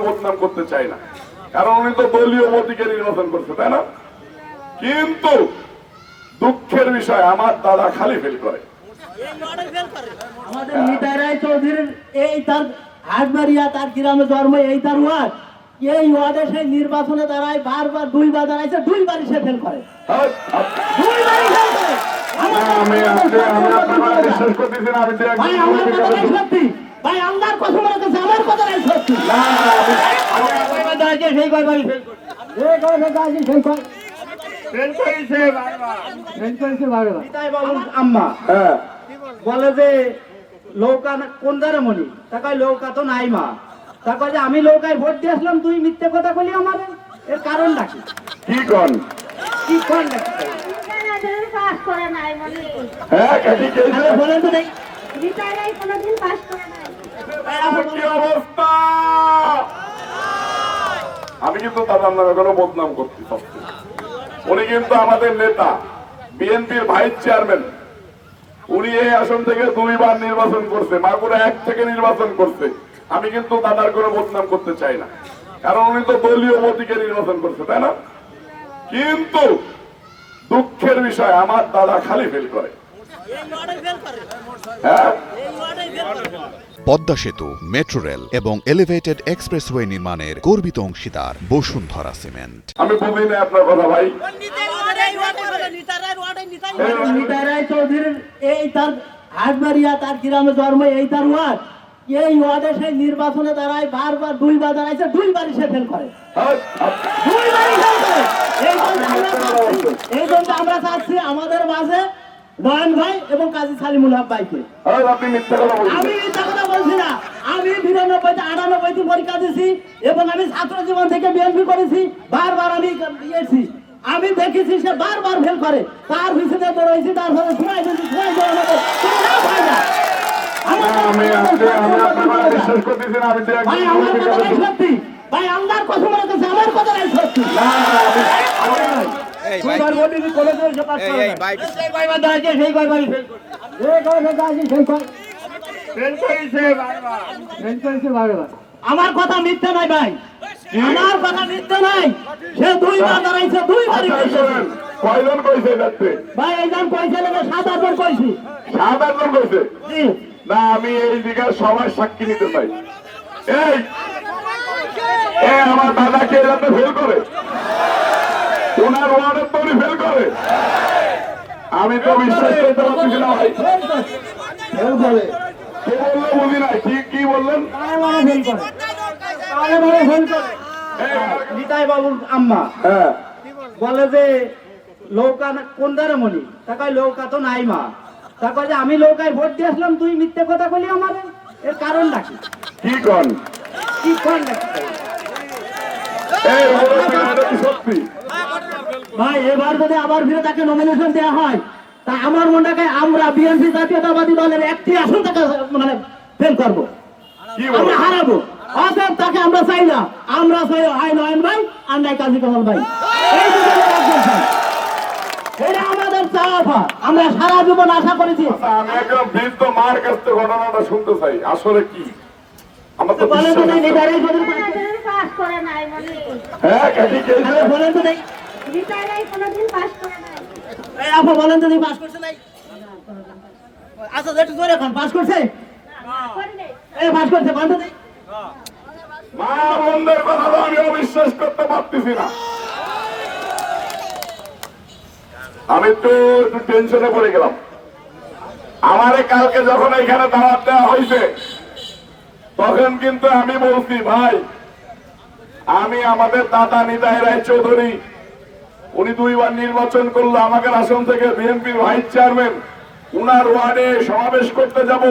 বদনাম করতে চাই না, কারণ উনি তো দলীয় মতিকে নির্বাচন করছে, তাই না? কিন্তু দুঃখের বিষয় আমার দাদা খালি ফেল করে। আমাদের নিতাই রায় চৌধুরীর এই তার হাটবাড়িয়া, তার গ্রামে জন্ম, এই তার ওয়ার্ড। এই ওয়ার্ডে সেই নির্বাচনে দাঁড়ায় বারবার, দুইবার দাঁড়াইছে, দুইবারই সে ফেল করে। দুইবারই ফেল করে। ভাই আমার কথাটাই সত্যি, ভাই আল্লাহর কসম রেখেছে, আমার কথাটাই সত্যি। সেই কয়বারই ফেল করে, সেই কয় ফেল করেছে বারবার। নিতাই বাবুর আম্মা বলে যে লৌকা কোন দ্বারা মনি, তা লৌকা তো নাই মা। তা কয় যে আমি লৌকায় ভোট দিয়ে আসলাম, তুই মিথ্যে কথা বলি আমার, এর কারণটা কি? কি কন কি কন নাকি পাস করে নাই মনে বলেন তো দেখ। নিতাই কোনোদিন পাস করে নাই। কি অবস্থা! আমি কিন্তু দাদার নামে কোনো বদনাম করতে চাচ্ছি। উনি কিন্তু আমাদের নেতা, বিএনপির ভাইস চেয়ারম্যান। উনি এই আসন থেকে দুইবার নির্বাচন করছে, মাগুরা 1 থেকে নির্বাচন করছে। আমি কিন্তু দাদার কোনো বদনাম করতে চাই না, কারণ উনি তো দলীয় মতিকে নির্বাচন করছে, তাই না? কিন্তু দুঃখের বিষয় আমার দাদা খালি ফেল করে। হ্যাঁ, পদ্মা সেতু, মেট্রো রেল এবং এলিভেটেড এক্সপ্রেসওয়ে নির্মাণের গর্বিত অংশীদার বসুন্ধরা সিমেন্ট। আমি বুঝি না আপনার কথা ভাই। নিতাই রায় চৌধুরীর এই তার হাটবাড়িয়া, তার গ্রামে জন্ম, এই তার ওয়ার্ড। এই ওয়ার্ডে সেই নির্বাচনে দাঁড়ায় বারবার, দুইবার দাঁড়াইছে, দুইবারই সে ফেল করে। দুইবারই ফেল করে। এই জন্য আমরা চাচ্ছি আমাদের মাঝে নয়ন ভাই এবং কাজী সালিমুল হক ভাইকে। আপনি মিথ্যা কথা বলছেন। আমি মিথ্যা কথা বলছি না। আমি 92-98 পরীক্ষা দিয়েছি এবং আমি ছাত্র জীবন থেকে বিএনপি করেছি, বারবার আমি এসেছি। আমি দেখেছি সে বারবার ফেল করে, তার ভিতরে তো রয়েছে, তার সাথে সময় দিয়েছি, সময় দিয়ে আমাদের কোনো লাভ হয় না। ভাই আমার কথাটাই সত্যি, ভাই আল্লাহর কসম রেখেছে, আমার কথাটাই সত্যি। আমার কথা মিথ্যা নাই ভাই, আমার কথা মিথ্যা নাই। সে দুইবার দাঁড়াইছে, দুইবারই কয়জন কইছে যাচ্ছে ভাই? এইজন কইছে লেগে 7-8 জন কইছি। 7-8 জন কইছে না? আমি এই দিকে সবাই সাক্ষী নিতে চাই। এই আমার দাদাকে যাতে ফেল করে, ওনার ওয়ার্ডের তৈরি ফেল করে, আমি তো বিশ্বাস করতে পারছি না ভাই। ফেল করে কে বললো বুঝি নাই, কি বললেন? নিতাই বাবুর আম্মা বলে যে লৌকা কোন দ্বারা মনি, তা লৌকা তো নাই মা। তা কয় যে আমি লৌকায় ভোট দিয়ে আসলাম, তুই মিথ্যে কথা বলি আমার, এর কারণটা কি? কি কন কি কন নাকি সত্যি ভাই? এবার যদি আবার ফিরে তাকে নমিনেশন দেওয়া হয়, তা আমার মনটাকে আমরা বিএনপি জাতীয়তাবাদী দলের একটি আসন তাকে মানে ফেল করবো, আমরা হারাবো। অতএব তাকে আমরা চাই না। আমরা চাই হয় নয়ন ভাই আর নাই কাজী কামাল ভাই। এই দুজনের একজন চাই। এটা আমাদের চাওয়া। আমরা সারা জীবন আশা করেছি। আমি একদম বৃদ্ধ মার কাছ থেকে ঘটনাটা শুনতে চাই, আসলে কি? আমার তো বলেন তো দেখি, নিতাই রায় পাস করে নাই মনে বলেন তো দেখি, নিতাই কোনোদিন পাস করে নাই। আপা বলেন তো দেখি পাস করছে নাই? আচ্ছা একটু জোরে এখন পাস করছে, পাস করছে, বলেন তো দেখি। মা বোনদের কথা তো আমি অবিশ্বাস করতে পারতেছি না। আমি তো একটু টেনশনে পড়ে গেলাম। আমারে কালকে যখন এখানে দাওয়াত দেওয়া হয়েছে, তখন কিন্তু আমি বলছি ভাই, আমি আমাদের দাদা নিতাই রায় চৌধুরী, উনি 2বার নির্বাচন করলো, আমাকে আসন থেকে বিএনপির ভাইস চেয়ারম্যান, উনার ওয়ার্ডে সমাবেশ করতে যাব।